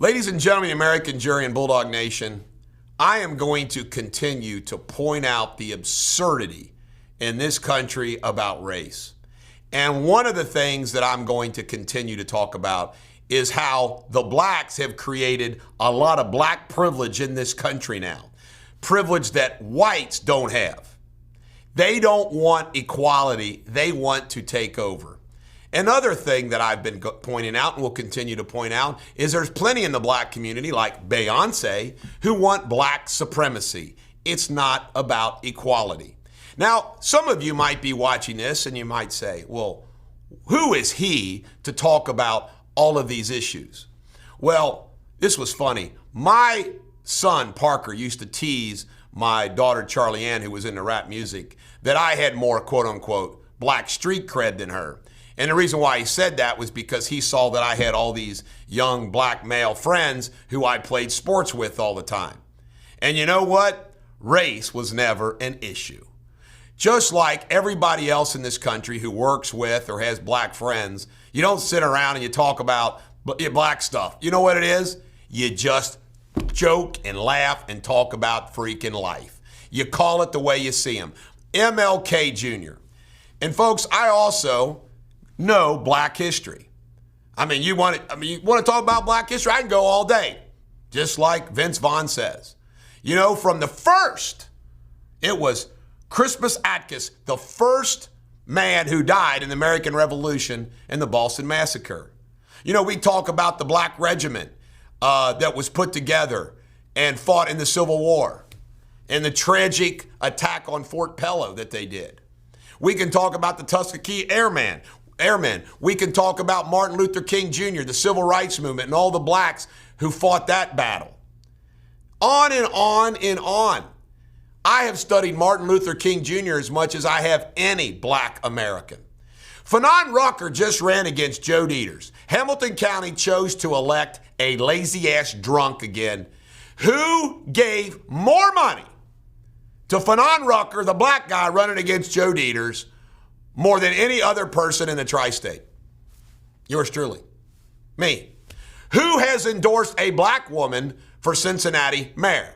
Ladies and gentlemen, American Jury and Bulldog Nation, I am going to continue to point out the absurdity in this country about race. And one of the things that I'm going to continue to talk about is how the blacks have created a lot of black privilege in this country now. Privilege that whites don't have. They don't want equality. They want to take over. Another thing that I've been pointing out and will continue to point out is there's plenty in the black community, like Beyonce, who want black supremacy. It's not about equality. Now, some of you might be watching this and you might say, well, who is he to talk about all of these issues? Well, this was funny. My son, Parker, used to tease my daughter, Charlie Ann, who was into rap music, that I had more, quote unquote, black street cred than her. And the reason why he said that was because he saw that I had all these young black male friends who I played sports with all the time. And you know what? Race was never an issue. Just like everybody else in this country who works with or has black friends, you don't sit around and you talk about black stuff. You know what it is? You just joke and laugh and talk about freaking life. You call it the way you see them. MLK Jr. And folks, I also know black history. I mean, you want to talk about black history? I can go all day, just like Vince Vaughn says. You know, from the first, it was Crispus Attucks, the first man who died in the American Revolution and the Boston Massacre. You know, we talk about the Black Regiment that was put together and fought in the Civil War and the tragic attack on Fort Pillow that they did. We can talk about the Tuskegee Airmen. We can talk about Martin Luther King Jr., the Civil Rights Movement, and all the blacks who fought that battle. On and on and on. I have studied Martin Luther King Jr. as much as I have any black American. Fanon Rucker just ran against Joe Deters. Hamilton County chose to elect a lazy-ass drunk again. Who gave more money to Fanon Rucker, the black guy running against Joe Deters, more than any other person in the tri-state? Yours truly. Me. Who has endorsed a black woman for Cincinnati mayor?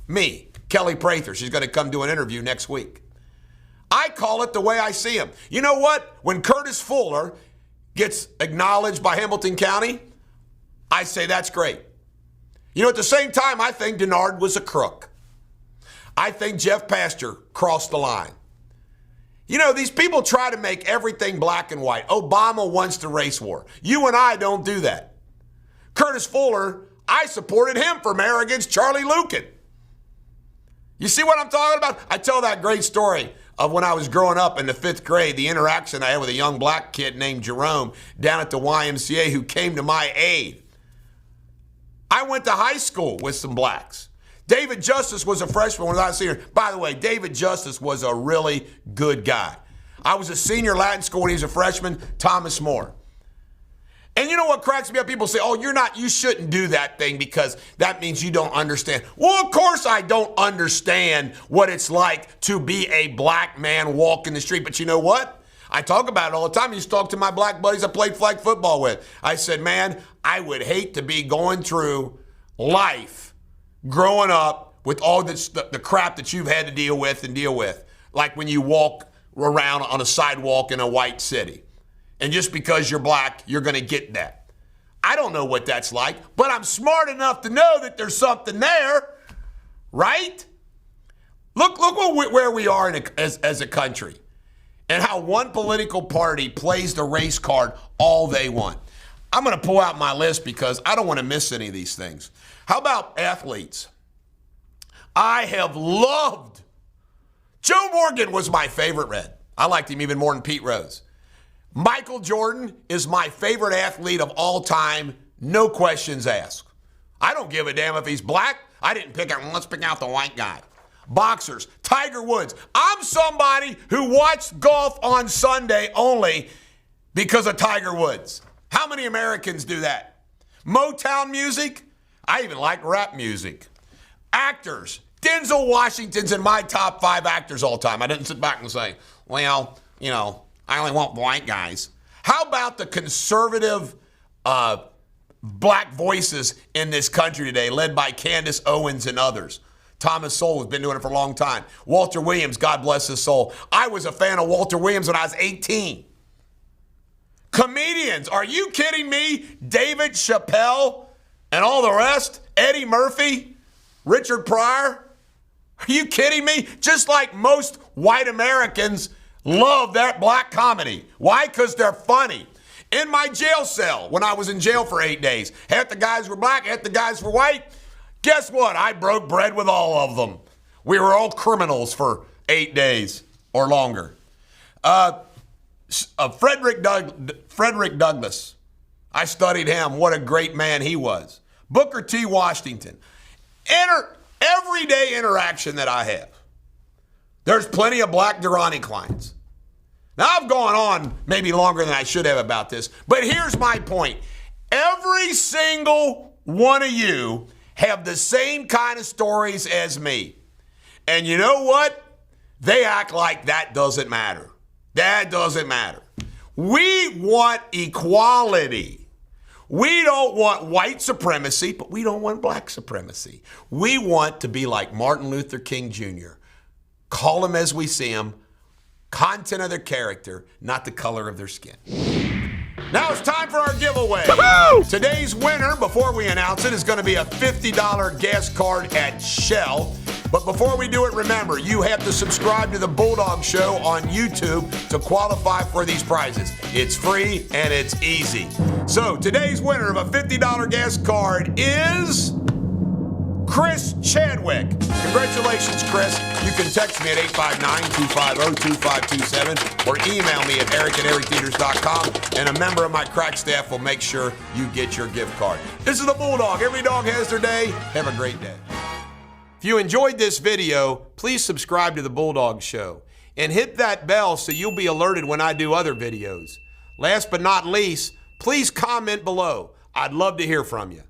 Me. Kelly Prather. She's going to come do an interview next week. I call it the way I see him. You know what? When Curtis Fuller gets acknowledged by Hamilton County, I say that's great. You know, at the same time, I think Denard was a crook. I think Jeff Pastor crossed the line. You know, these people try to make everything black and white. Obama wants the race war. You and I don't do that. Curtis Fuller, I supported him for mayor against Charlie Lucan. You see what I'm talking about? I tell that great story of when I was growing up in the 5th grade, the interaction I had with a young black kid named Jerome down at the YMCA who came to my aid. I went to high school with some blacks. David Justice was a freshman when I was a senior. By the way, David Justice was a really good guy. I was a senior Latin school when he was a freshman, Thomas More. And you know what cracks me up? People say, oh, you shouldn't do that thing because that means you don't understand. Well, of course I don't understand what it's like to be a black man walking the street. But you know what? I talk about it all the time. I used to talk to my black buddies I played flag football with. I said, man, I would hate to be going through life growing up with all the crap that you've had to deal with, like when you walk around on a sidewalk in a white city. And just because you're black, you're going to get that. I don't know what that's like, but I'm smart enough to know that there's something there, right? Look where we are as a country and how one political party plays the race card all they want. I'm going to pull out my list because I don't want to miss any of these things. How about athletes? I have loved. Joe Morgan was my favorite Red. I liked him even more than Pete Rose. Michael Jordan is my favorite athlete of all time, no questions asked. I don't give a damn if he's black. I didn't pick out, let's pick out the white guy. Boxers, Tiger Woods. I'm somebody who watched golf on Sunday only because of Tiger Woods. How many Americans do that? Motown music? I even like rap music. Actors. Denzel Washington's in my top 5 actors all time. I didn't sit back and say, well, you know, I only want white guys. How about the conservative black voices in this country today, led by Candace Owens and others. Thomas Sowell has been doing it for a long time. Walter Williams, God bless his soul. I was a fan of Walter Williams when I was 18. Comedians, are you kidding me? David Chappelle and all the rest? Eddie Murphy, Richard Pryor? Are you kidding me? Just like most white Americans love that black comedy. Why? Because they're funny. In my jail cell, when I was in jail for 8 days, half the guys were black, half the guys were white. Guess what? I broke bread with all of them. We were all criminals for 8 days or longer. Frederick Douglass. I studied him. What a great man he was. Booker T. Washington. Everyday interaction that I have. There's plenty of black Durrani clients. Now, I've gone on maybe longer than I should have about this, but here's my point. Every single one of you have the same kind of stories as me. And you know what? They act like that doesn't matter. That doesn't matter. We want equality. We don't want white supremacy, but we don't want black supremacy. We want to be like Martin Luther King Jr. Call them as we see them, content of their character, not the color of their skin. Now it's time for our giveaway. Woo-hoo! Today's winner, before we announce it, is going to be a $50 gas card at Shell. But before we do it, remember, you have to subscribe to the Bulldog Show on YouTube to qualify for these prizes. It's free and it's easy. So today's winner of a $50 gas card is Chris Chadwick. Congratulations, Chris. You can text me at 859-250-2527 or email me at eric@ericdeters.com, and a member of my crack staff will make sure you get your gift card. This is the Bulldog. Every dog has their day. Have a great day. If you enjoyed this video, please subscribe to the Bulldog Show and hit that bell so you'll be alerted when I do other videos. Last but not least, please comment below. I'd love to hear from you.